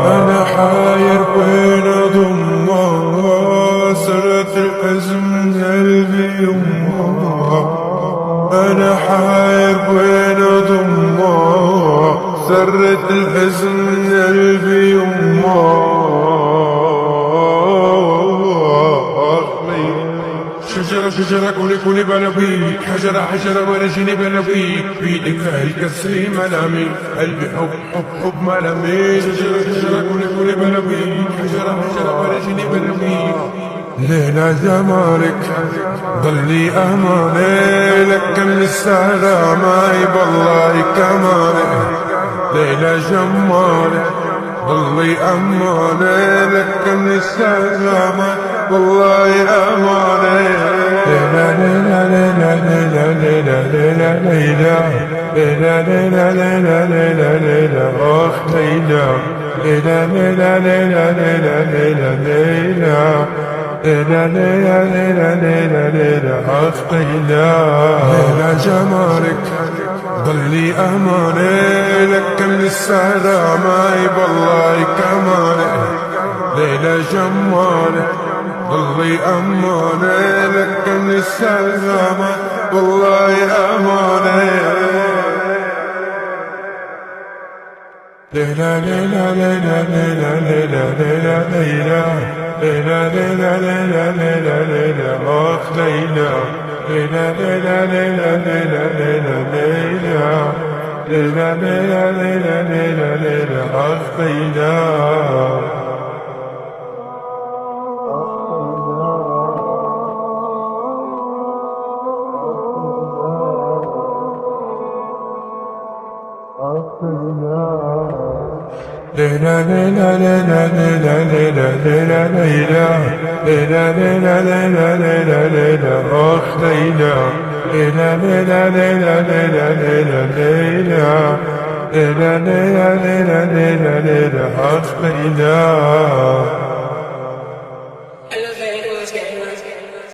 أنا حاير وين أضمها سرة الحزن قلبي يمها. أنا حاير وين أضمها سرة الحزن قلبي يمها. شجرة شجرة كوني كوني بنبيك، حجرة حجرة ورجيني بنبيك، بيدك هالكسري ملامي قلبي حب حب حب ملامي. شجرة شجرة كوني كوني بنبيك، حجرة حجرة ورجيني بنبيك. ليلى جمالك ضلي أماني لك من السلامة بالله كمالك. ليلى جمالك ضلي أماني لك من السلامة والله أماني. ليلى ليلى ليلى ليلى ليلى ليلى ليلى ليلى ليلى ليلى ليلى أخ ليلى. ليلى ليلى ليلى ليلى ليلى ليلى ليلى ليلى ليلى ليلى ليلى أخ ليلى. ليلى جمالك ضلي أماني لك من السلامة بالله كمالك. ليلى جمالك ضلي أماني لك من السلامة والله أماني. ليلى ليلى ليلى ليلى ليلى ليلى ليلى ليلى ليلى ليلى ليلى ليلى أخ ليلى. ليلى ليلى ليلى ليلى ليلى ليلى ليلى ليلى ليلى ليلى ليلى أخ ليلى. ليلى ليلى ليلى ليلى ليلى ليلى ليلى ليلى ليلى ليلى ليلى ليلى أخ ليلى. ليلى ليلى ليلى ليلى ليلى ليلى ليلى ليلى ليلى ليلى ليلى أخ ليلى.